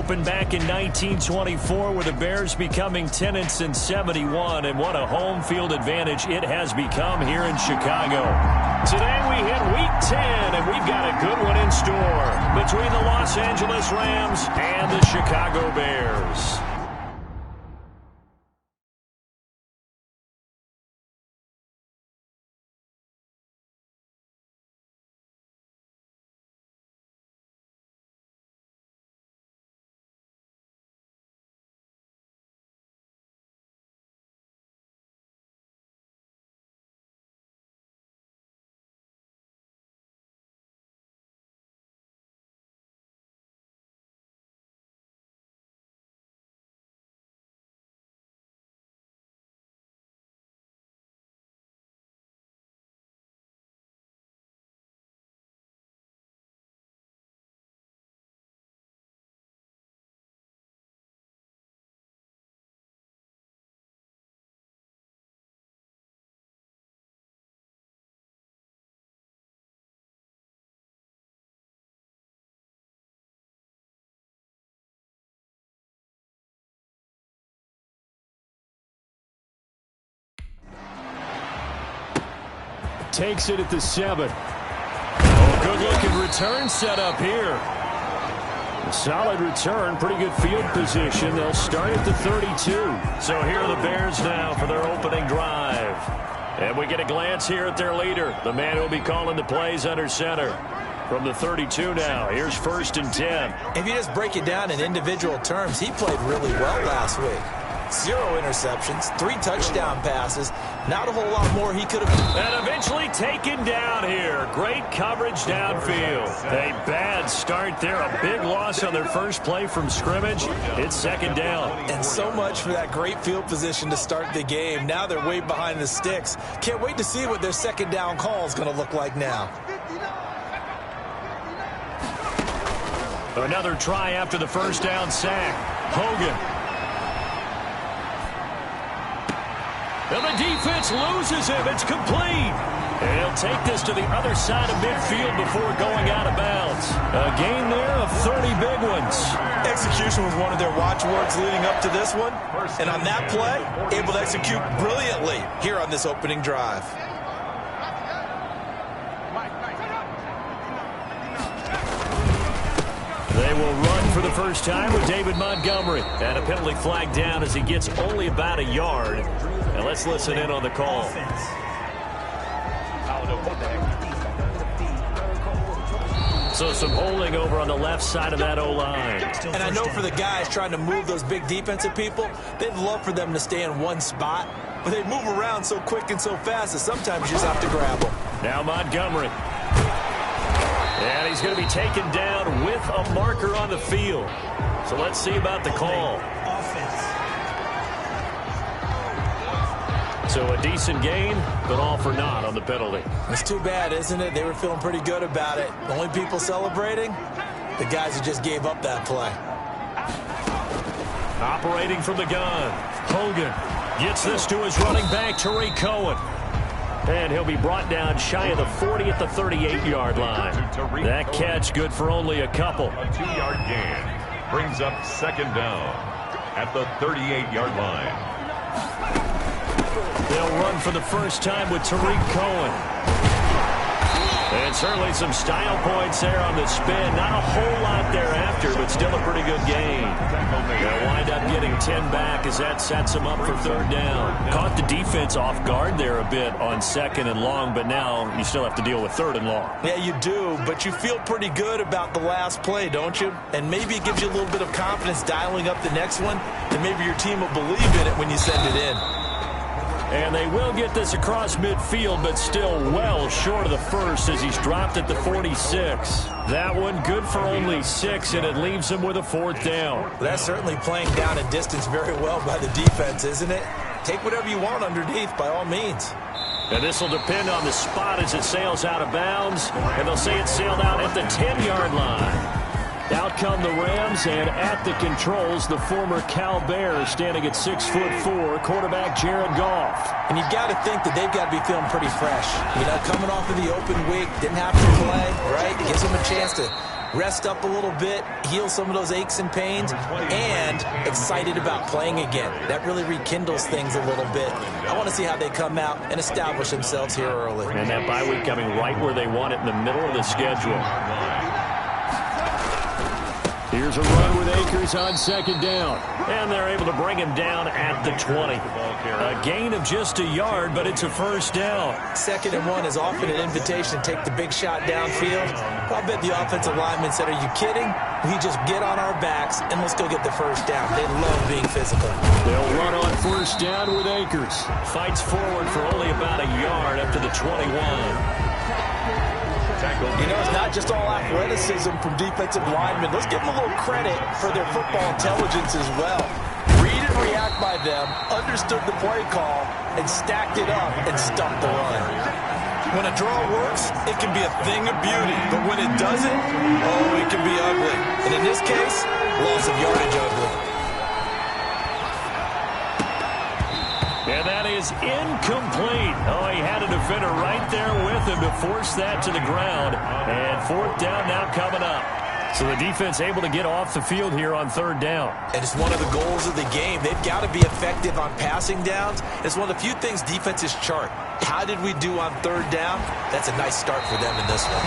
opened back in 1924 with the Bears becoming 10-71, and what a home field advantage it has become here in Chicago. Today we hit Week 10, and we've got a good one in store between the Los Angeles Rams and the Chicago Bears. Takes it at the 7. Oh, good-looking return set up here. A solid return, pretty good field position. They'll start at the 32. So here are the Bears now for their opening drive. And we get a glance here at their leader, the man who will be calling the plays under center. From the 32 now, here's 1st and 10. If you just break it down in individual terms, he played really well last week. 0 interceptions, 3 touchdown passes. Not a whole lot more he could have. And eventually taken down here. Great coverage downfield. A bad start there. A big loss on their first play from scrimmage. It's 2nd down. And so much for that great field position to start the game. Now they're way behind the sticks. Can't wait to see what their 2nd down call is going to look like now. Another try after the 1st down sack. Hogan. And the defense loses him. It's complete. And he'll take this to the other side of midfield before going out of bounds. A gain there of 30 big ones. Execution was one of their watchwords leading up to this one. And on that play, able to execute brilliantly here on this opening drive. They will run for the first time with David Montgomery. And a penalty flag down as he gets only about a yard. And let's listen in on the call. So some holding over on the left side of that O-line. And I know for the guys trying to move those big defensive people, they'd love for them to stay in one spot. But they move around so quick and so fast that sometimes you just have to grab them. Now Montgomery. And he's going to be taken down with a marker on the field. So let's see about the call. So a decent gain, but all for naught on the penalty. It's too bad, isn't it? They were feeling pretty good about it. The only people celebrating, the guys who just gave up that play. Operating from the gun, Hogan gets this to his running back, Tariq Cohen. And he'll be brought down shy of the 40 at the 38-yard line. That catch good for only a couple. A 2-yard gain brings up 2nd down at the 38-yard line. They'll run for the first time with Tariq Cohen. And certainly some style points there on the spin. Not a whole lot thereafter, but still a pretty good gain. They'll wind up getting 10 back as that sets them up for 3rd down. Caught the defense off guard there a bit on 2nd and long, but now you still have to deal with 3rd and long. Yeah, you do, but you feel pretty good about the last play, don't you? And maybe it gives you a little bit of confidence dialing up the next one, and maybe your team will believe in it when you send it in. And they will get this across midfield, but still well short of the first as he's dropped at the 46. That one good for only 6, and it leaves him with a 4th down. Well, that's certainly playing down a distance very well by the defense, isn't it? Take whatever you want underneath, by all means. And this will depend on the spot as it sails out of bounds, and they'll say it sailed out at the 10-yard line. Out come the Rams, and at the controls, the former Cal Bear standing at 6'4", quarterback Jared Goff. And you've got to think that they've got to be feeling pretty fresh. You know, coming off of the open week, didn't have to play, right? It gives them a chance to rest up a little bit, heal some of those aches and pains, and excited about playing again. That really rekindles things a little bit. I want to see how they come out and establish themselves here early. And that bye week coming right where they want it, in the middle of the schedule. Here's a run with Akers on second down. And they're able to bring him down at the 20. A gain of just a yard, but it's a first down. 2nd and 1 is often an invitation to take the big shot downfield. I'll bet the offensive lineman said, are you kidding? We just get on our backs and let's go get the first down. They love being physical. They'll run on first down with Akers. Fights forward for only about a yard up to the 21. You know, it's not just all athleticism from defensive linemen. Let's give them a little credit for their football intelligence as well. Read and react by them, understood the play call, and stacked it up and stumped the run. When a draw works, it can be a thing of beauty. But when it doesn't, oh, it can be ugly. And in this case, loss of yardage ugly. And that is incomplete. Oh, he had a defender right there with him to force that to the ground. And 4th down now coming up. So the defense able to get off the field here on 3rd down. And it's one of the goals of the game. They've got to be effective on passing downs. It's one of the few things defenses chart. How did we do on 3rd down? That's a nice start for them in this one.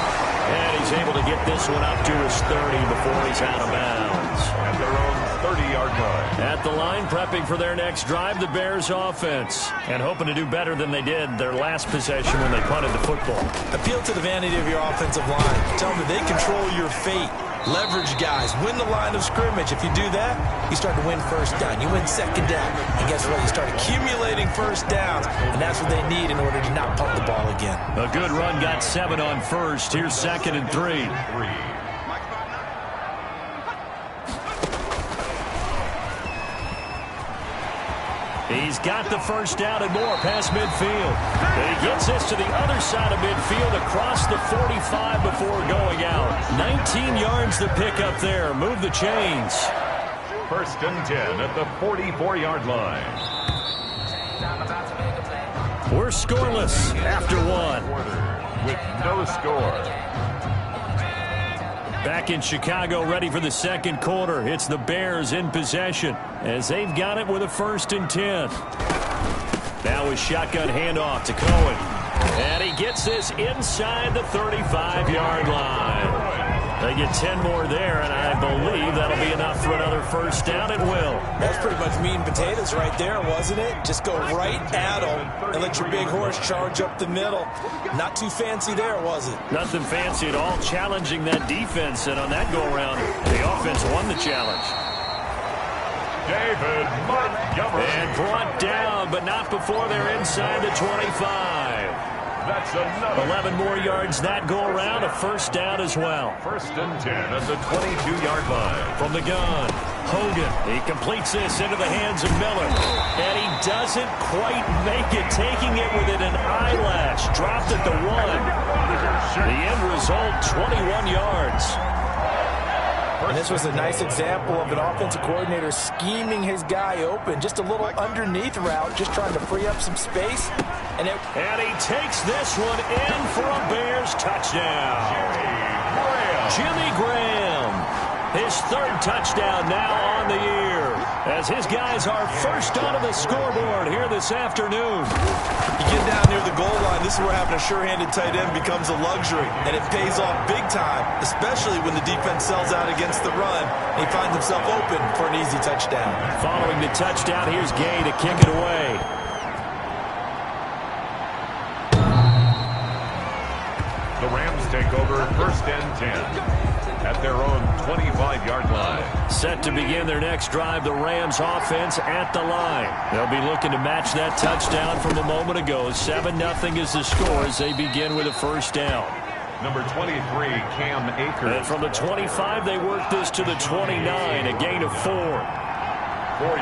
And he's able to get this one up to his 30 before he's out of bounds. At their own 30-yard line. At the line, prepping for their next drive, the Bears offense. And hoping to do better than they did their last possession when they punted the football. Appeal to the vanity of your offensive line. Tell them that they control your fate. Leverage guys. Win the line of scrimmage. If you do that, you start to win first down. You win second down. And guess what? You start accumulating first downs. And that's what they need in order to not punt the ball again. A good run got 7 on first. Here's 2nd and 3. He's got the first down and more past midfield. And he gets this to the other side of midfield across the 45 before going out. 19 yards to pick up there. Move the chains. 1st and 10 at the 44-yard line. We're scoreless after 1. With no score. Back in Chicago, ready for the 2nd quarter. It's the Bears in possession as they've got it with a 1st and 10. Now a shotgun handoff to Cohen. And he gets this inside the 35-yard line. They get 10 more there, and I believe that'll be enough for another first down. It will. That's pretty much meat and potatoes right there, wasn't it? Just go right at them and let your big horse charge up the middle. Not too fancy there, was it? Nothing fancy at all, challenging that defense, and on that go-around, the offense won the challenge. David Montgomery. And brought down, but not before they're inside the 25. That's another. 11 more yards that go around, a first down as well. 1st and 10 at the 22-yard line. From the gun, Hogan, he completes this into the hands of Miller. And he doesn't quite make it, taking it within an eyelash. Dropped at the 1. The end result, 21 yards. And this was a nice example of an offensive coordinator scheming his guy open. Just a little underneath route, just trying to free up some space. And he takes this one in for a Bears touchdown. Jimmy Graham. His 3rd touchdown now on the year. As his guys are first onto the scoreboard here this afternoon. You get down near the goal line, this is where having a sure-handed tight end becomes a luxury. And it pays off big time, especially when the defense sells out against the run. And he finds himself open for an easy touchdown. Following the touchdown, here's Gay to kick it away. The Rams take over 1st and 10 at their own 25-yard line. Set to begin their next drive, the Rams offense at the line. They'll be looking to match that touchdown from a moment ago. 7-0 is the score as they begin with a first down. Number 23, Cam Akers. And from the 25, they work this to the 29, a gain of 4. 4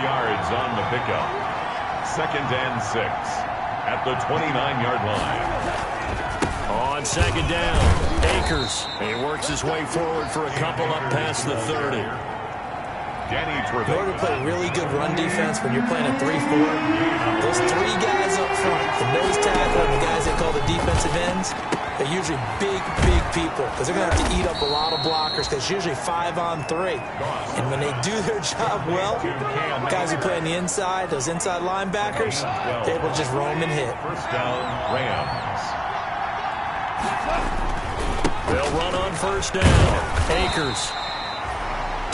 yards on the pickup. 2nd and 6 at the 29-yard line. On second down, Akers. He works his way forward for a couple up past the 30. In order to play really good run defense when you're playing a 3-4, those three guys up front, the nose tackle and the guys they call the defensive ends, they're usually big people because they're going to have to eat up a lot of blockers because it's usually 5-on-3. And when they do their job well, guys who play on the inside, those inside linebackers, they're able to just roam and hit. First down, Rams. They'll run on first down. Akers.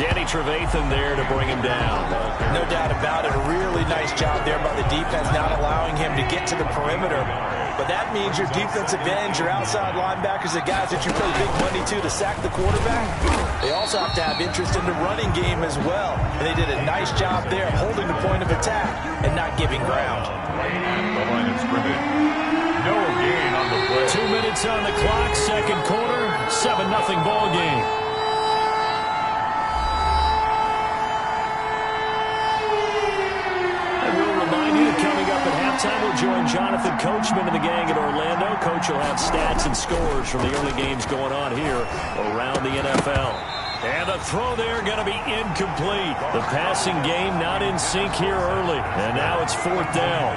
Danny Trevathan there to bring him down. No doubt about it. A really nice job there by the defense, not allowing him to get to the perimeter. But that means your defensive ends, your outside linebackers, the guys that you pay big money to sack the quarterback, they also have to have interest in the running game as well. And they did a nice job there holding the point of attack and not giving ground. The line of scrimmage. No gain on the play. 2 minutes on the clock, second quarter, 7-0 ball game. Coming up at halftime, we'll join Jonathan Coachman and the gang at Orlando. Coach will have stats and scores from the early games going on here around the NFL. And the throw there going to be incomplete. The passing game not in sync here early. And now it's fourth down.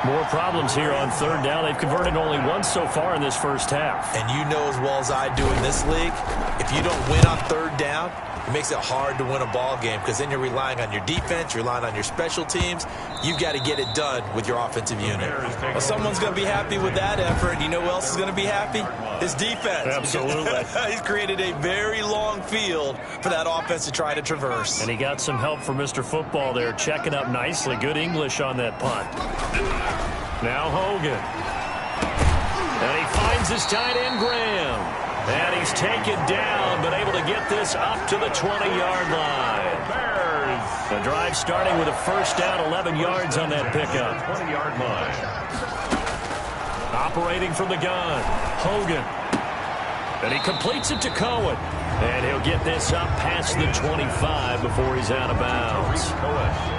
More problems here on third down. They've converted only once so far in this first half. And you know as well as I do in this league, if you don't win on third down, it makes it hard to win a ball game because then you're relying on your defense, you're relying on your special teams. You've got to get it done with your offensive unit. Well, someone's going to be happy with that effort. You know who else is going to be happy? His defense. Absolutely. He's created a very long field for that offense to try to traverse. And he got some help from Mr. Football there, checking up nicely. Good English on that punt. Now Hogan. And he finds his tight end, Graham. And he's taken down, but able to get this up to the 20-yard line. Bears. The drive starting with a first down, 11 yards on that pickup. 20-yard line. Operating from the gun, Hogan. And he completes it to Cohen. And he'll get this up past the 25 before he's out of bounds.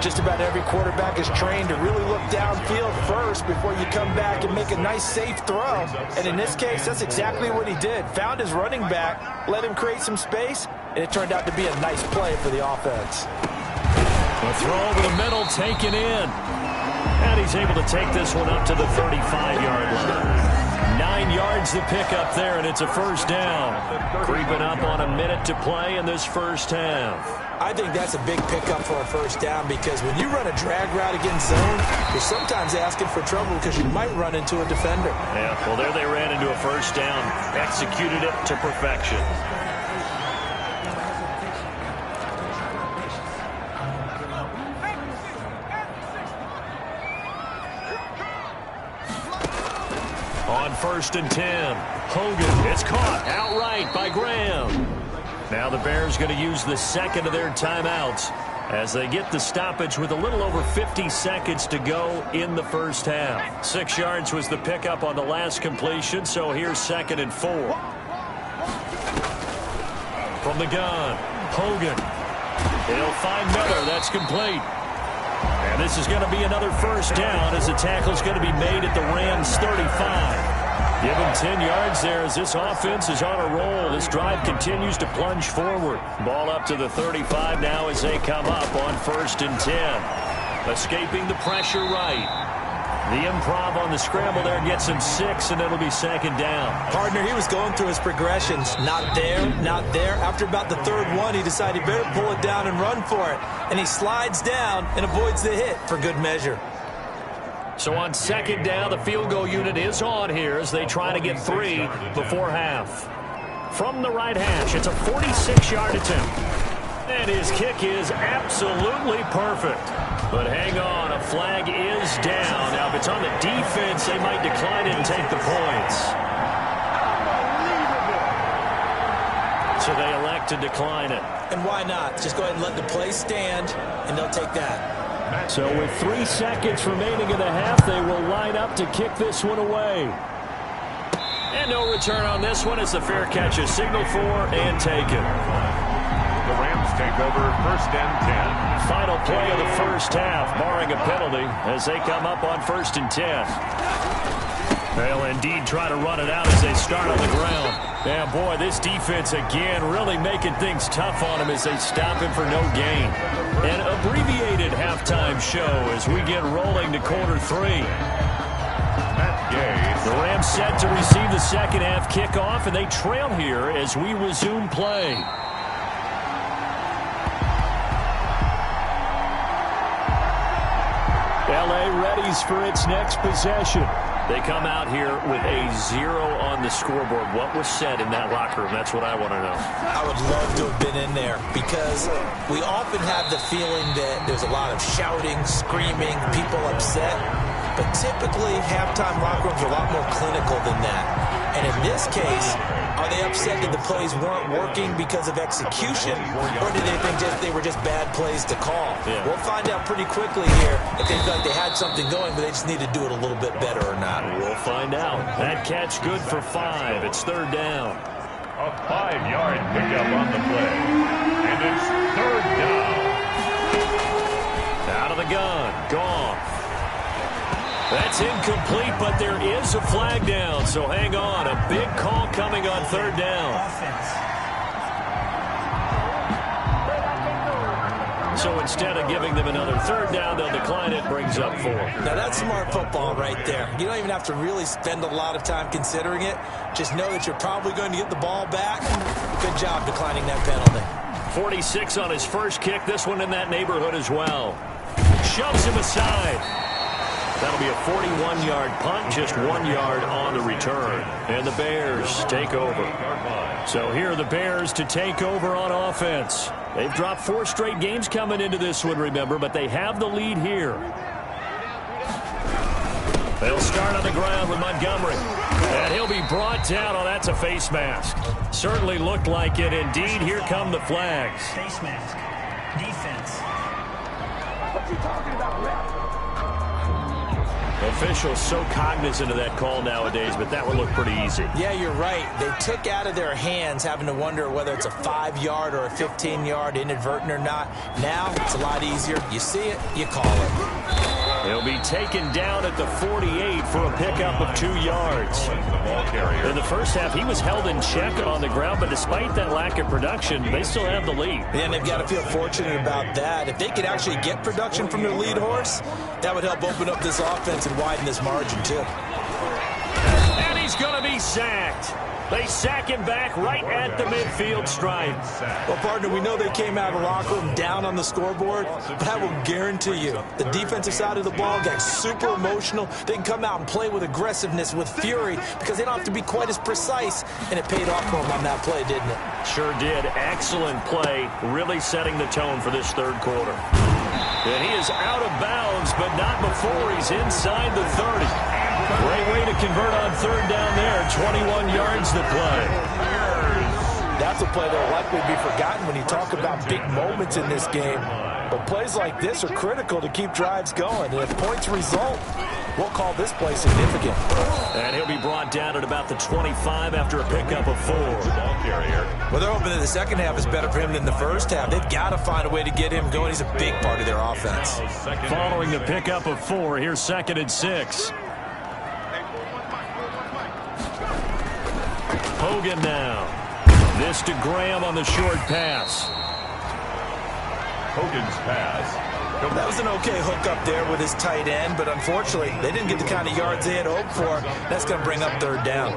Just about every quarterback is trained to really look downfield first before you come back and make a nice, safe throw. And in this case, that's exactly what he did. Found his running back, let him create some space, and it turned out to be a nice play for the offense. A throw over the middle taken in. And he's able to take this one up to the 35-yard line. 9 yards to pick up there, and it's a first down. Creeping up on a minute to play in this first half. I think that's a big pickup for a first down because when you run a drag route against zone, you're sometimes asking for trouble because you might run into a defender. Yeah, well, there they ran into a first down. Executed it to perfection. On first and 10, Hogan, it's caught outright by Graham. Now the Bears going to use the second of their timeouts as they get the stoppage with a little over 50 seconds to go in the first half. 6 yards was the pickup on the last completion, so here's 2nd and 4. From the gun, Hogan. He'll find Miller. That's complete. And this is going to be another first down as the tackle's going to be made at the Rams' 35. Give him 10 yards there as this offense is on a roll. This drive continues to plunge forward. Ball up to the 35 now as they come up on first and 10. Escaping the pressure right. The improv on the scramble there gets him 6, and it'll be 2nd down. Partner, he was going through his progressions. Not there, not there. After about the third one, he decided he better pull it down and run for it. And he slides down and avoids the hit for good measure. So on 2nd down, the field goal unit is on here as they try to get 3 before half. From the right hash, it's a 46-yard attempt. And his kick is absolutely perfect. But hang on, a flag is down. Now, if it's on the defense, they might decline it and take the points. So they elect to decline it. And why not? Just go ahead and let the play stand, and they'll take that. So with 3 seconds remaining in the half, they will line up to kick this one away. And no return on this one as the fair catch is signaled for and taken. The Rams take over first and 10. Final play of the first half, barring a penalty, as they come up on first and 10. They'll indeed try to run it out as they start on the ground. Yeah, boy, this defense again really making things tough on him as they stop him for no gain. An abbreviated halftime show as we get rolling to quarter 3. The Rams set to receive the second half kickoff, and they trail here as we resume play. LA readies for its next possession. They come out here with a 0 on the scoreboard. What was said in that locker room? That's what I want to know. I would love to have been in there because we often have the feeling that there's a lot of shouting, screaming, people upset. But typically, halftime locker rooms are a lot more clinical than that. And in this case, are they upset that the plays weren't working because of execution, or do they think they were just bad plays to call? Yeah. We'll find out pretty quickly here if they feel like they had something going, but they just need to do it a little bit better or not. We'll find out. That catch good for 5. It's third down. A 5-yard pickup on the play. And it's third down. Out of the gun. Goff. That's incomplete, but there is a flag down, so hang on. A big call coming on third down. So instead of giving them another third down, they'll decline it, brings up 4. Now that's smart football right there. You don't even have to really spend a lot of time considering it. Just know that you're probably going to get the ball back. Good job declining that penalty. 46 on his first kick, this one in that neighborhood as well. Shoves him aside. That'll be a 41-yard punt, just 1 yard on the return. And the Bears take over. So here are the Bears to take over on offense. They've dropped 4 straight games coming into this one, remember, but they have the lead here. They'll start on the ground with Montgomery. And he'll be brought down. Oh, that's a face mask. Certainly looked like it. Indeed, here come the flags. Face mask. Defense. What you talking about, ref? Officials so cognizant of that call nowadays, but that would look pretty easy. Yeah, you're right. They took out of their hands having to wonder whether it's a 5-yard or a 15-yard, inadvertent or not. Now, it's a lot easier. You see it, you call it. He'll be taken down at the 48 for a pickup of 2 yards. In the first half, he was held in check on the ground, but despite that lack of production, they still have the lead. And they've got to feel fortunate about that. If they could actually get production from their lead horse, that would help open up this offense and widen this margin, too. And he's going to be sacked. They sack him back right at the midfield stripe. Well, partner, we know they came out of the locker room down on the scoreboard, but I will guarantee you the defensive side of the ball got super emotional. They can come out and play with aggressiveness, with fury, because they don't have to be quite as precise, and it paid off for them on that play, didn't it? Sure did. Excellent play, really setting the tone for this third quarter. And he is out of bounds, but not before he's inside the 30. Great way to convert on third down there. 21 yards to play. That's a play that will likely be forgotten when you talk about big moments in this game. But plays like this are critical to keep drives going. And if points result, we'll call this play significant. And he'll be brought down at about the 25 after a pickup of 4. Well, they're hoping that the second half is better for him than the first half. They've got to find a way to get him going. He's a big part of their offense. Following the pickup of 4, here's 2nd and 6. Hogan now. This to Graham on the short pass. Hogan's pass. That was an okay hook up there with his tight end, but unfortunately, they didn't get the kind of yards they had hoped for. That's going to bring up third down.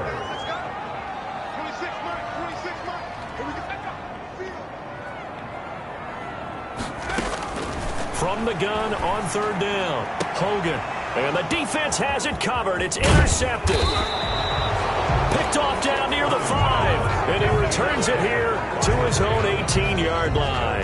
From the gun on third down. Hogan. And the defense has it covered. It's intercepted. Picked off down near the 5. And he returns it here to his own 18-yard line.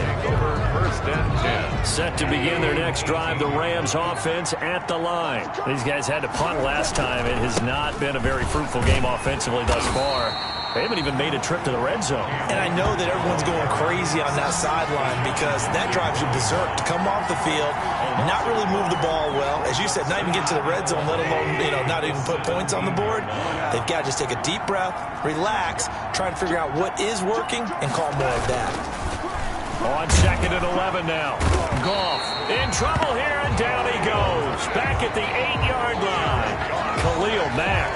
First and 10. Set to begin their next drive, the Rams offense at the line. These guys had to punt last time. It has not been a very fruitful game offensively thus far. They haven't even made a trip to the red zone. And I know that everyone's going crazy on that sideline because that drives you berserk to come off the field, not really move the ball well. As you said, not even get to the red zone, let alone, not even put points on the board. They've got to just take a deep breath, relax, try and figure out what is working, and call more of that. On 2nd and 11 now. Goff in trouble here, and down he goes. Back at the 8-yard line. Khalil Mack.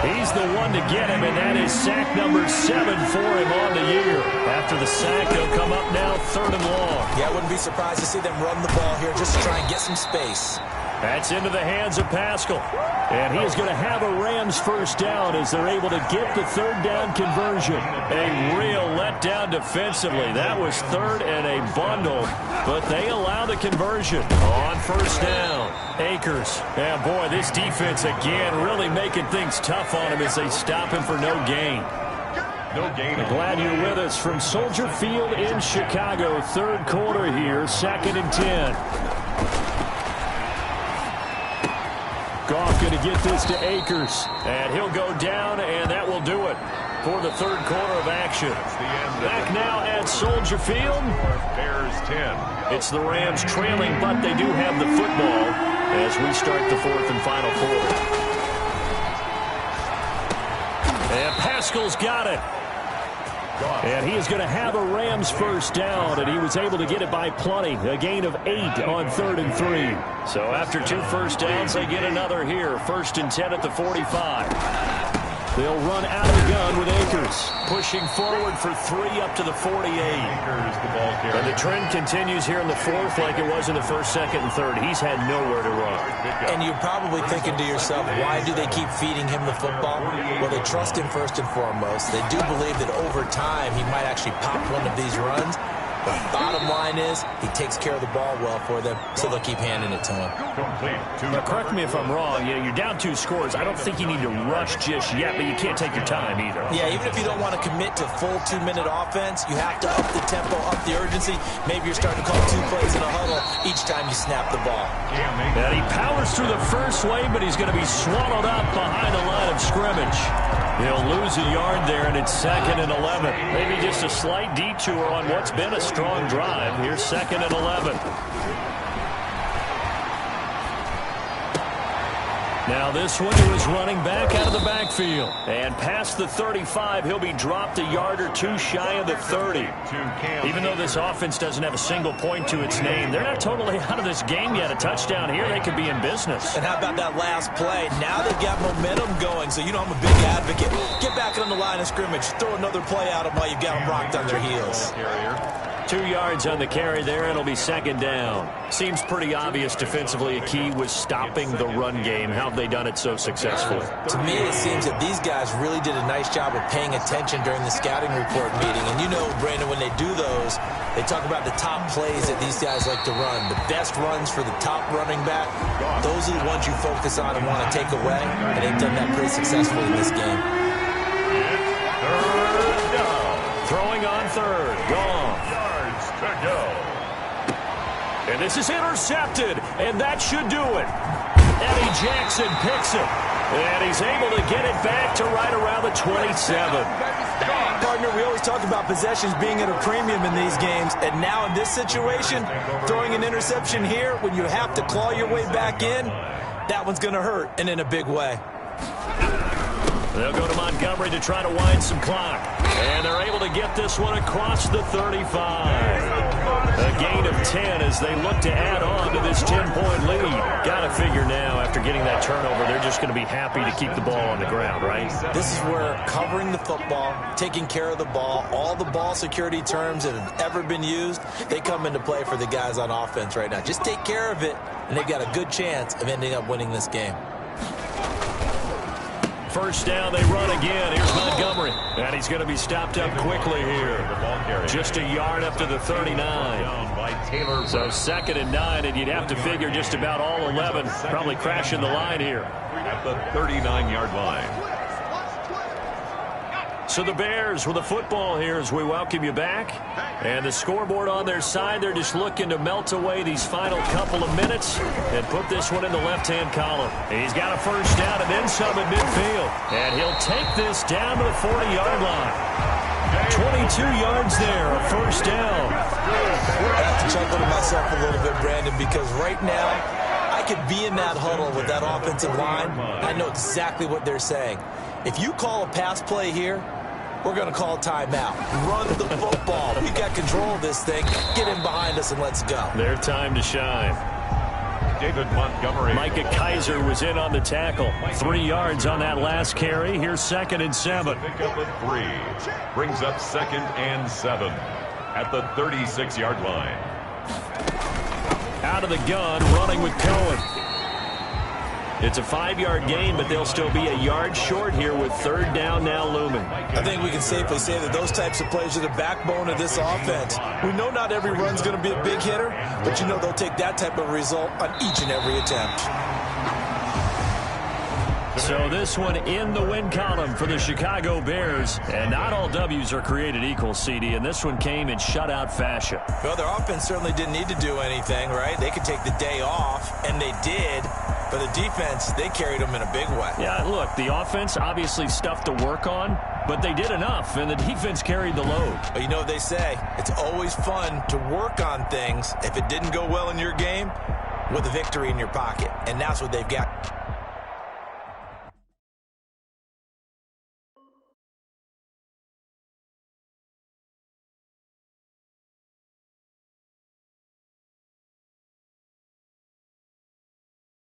He's the one to get him, and that is sack number 7 for him on the year. After the sack, they'll come up now 3rd and long. Yeah, I wouldn't be surprised to see them run the ball here just to try and get some space. That's into the hands of Pascal. And he is going to have a Rams first down as they're able to get the 3rd down conversion. A real letdown defensively. That was 3rd and a bundle, but they allow the conversion on first down. Akers. And boy, this defense again really making things tough on him as they stop him for no gain. No gain. Glad you're with us from Soldier Field in Chicago. 3rd quarter here, 2nd and 10. Goff going to get this to Akers, and he'll go down, and that will do it for the 3rd quarter of action. Back now at Soldier Field. Bears 10. It's the Rams trailing, but they do have the football as we start the 4th and final quarter. And Pascal's got it. And he is going to have a Rams first down, and he was able to get it by plenty. A gain of 8 on 3rd and 3. So after 2 first downs, they get another here. 1st and 10 at the 45. They'll run out of the gun with Akers, pushing forward for 3 up to the 48. Akers, the ball carrier. And the trend continues here in the 4th like it was in the 1st, 2nd, and 3rd. He's had nowhere to run. And you're probably thinking to yourself, why do they keep feeding him the football? Well, they trust him first and foremost. They do believe that over time he might actually pop one of these runs. But bottom line is, he takes care of the ball well for them, so they'll keep handing it to him. Complete. Now, correct me if I'm wrong. You're down 2 scores. I don't think you need to rush just yet, but you can't take your time either. Yeah, even if you don't want to commit to full 2-minute offense, you have to up the tempo, up the urgency. Maybe you're starting to call 2 plays in a huddle each time you snap the ball. And he powers through the first wave, but he's going to be swallowed up behind the line of scrimmage. He'll lose a yard there, and it's 2nd and 11. Maybe just a slight detour on what's been a strong drive. Here's 2nd and 11. Now this one, he was running back out of the backfield. And past the 35, he'll be dropped a yard or 2 shy of the 30. Even though this offense doesn't have a single point to its name, they're not totally out of this game yet. A touchdown here, they could be in business. And how about that last play? Now they've got momentum going, so you know I'm a big advocate. Get back on the line of scrimmage. Throw another play at them while you've got them rocked on their heels. 2 yards on the carry there, and it'll be 2nd down. Seems pretty obvious defensively a key was stopping the run game. How have they done it so successfully? To me, it seems that these guys really did a nice job of paying attention during the scouting report meeting. And you know, Brandon, when they do those, they talk about the top plays that these guys like to run. The best runs for the top running back, those are the ones you focus on and want to take away. And they've done that pretty successfully in this game. Throwing on 3rd. Gone. To go. And this is intercepted, and that should do it. Eddie Jackson picks it, and he's able to get it back to right around the 27. Partner, we always talk about possessions being at a premium in these games, and now in this situation, throwing an interception here when you have to claw your way back in, that one's going to hurt, and in a big way. They'll go to Montgomery to try to wind some clock. And they're able to get this one across the 35. A gain of 10 as they look to add on to this 10-point lead. Got to figure now, after getting that turnover, they're just going to be happy to keep the ball on the ground, right? This is where covering the football, taking care of the ball, all the ball security terms that have ever been used, they come into play for the guys on offense right now. Just take care of it, and they've got a good chance of ending up winning this game. First down, they run again. Here's Montgomery. And he's going to be stopped up quickly here. Just a yard up to the 39. So 2nd and 9, and you'd have to figure just about all 11 probably crashing the line here. At the 39-yard line. So the Bears with the football here as we welcome you back. And the scoreboard on their side, they're just looking to melt away these final couple of minutes and put this one in the left-hand column. He's got a first down and then some at midfield. And he'll take this down to the 40-yard line. 22 yards there, a first down. I have to chuckle to myself a little bit, Brandon, because right now I could be in that huddle with that offensive line. I know exactly what they're saying. If you call a pass play here, we're going to call timeout. Run the football. We've got control of this thing. Get in behind us and let's go. Their time to shine. David Montgomery. Micah Kaiser was in on the tackle. 3 yards on that last carry. Here's 2nd and 7. Pickup of 3. Brings up 2nd and 7 at the 36-yard line. Out of the gun, running with Cohen. It's a 5-yard gain, but they'll still be a yard short here with 3rd down now looming. I think we can safely say that those types of plays are the backbone of this offense. We know not every run's going to be a big hitter, but you know they'll take that type of result on each and every attempt. So this one in the win column for the Chicago Bears. And not all W's are created equal, CD, and this one came in shutout fashion. Well, their offense certainly didn't need to do anything, right? They could take the day off, and they did. But the defense, they carried them in a big way. Yeah, look, the offense obviously stuff to work on, but they did enough, and the defense carried the load. But you know what they say, it's always fun to work on things if it didn't go well in your game with a victory in your pocket, and that's what they've got.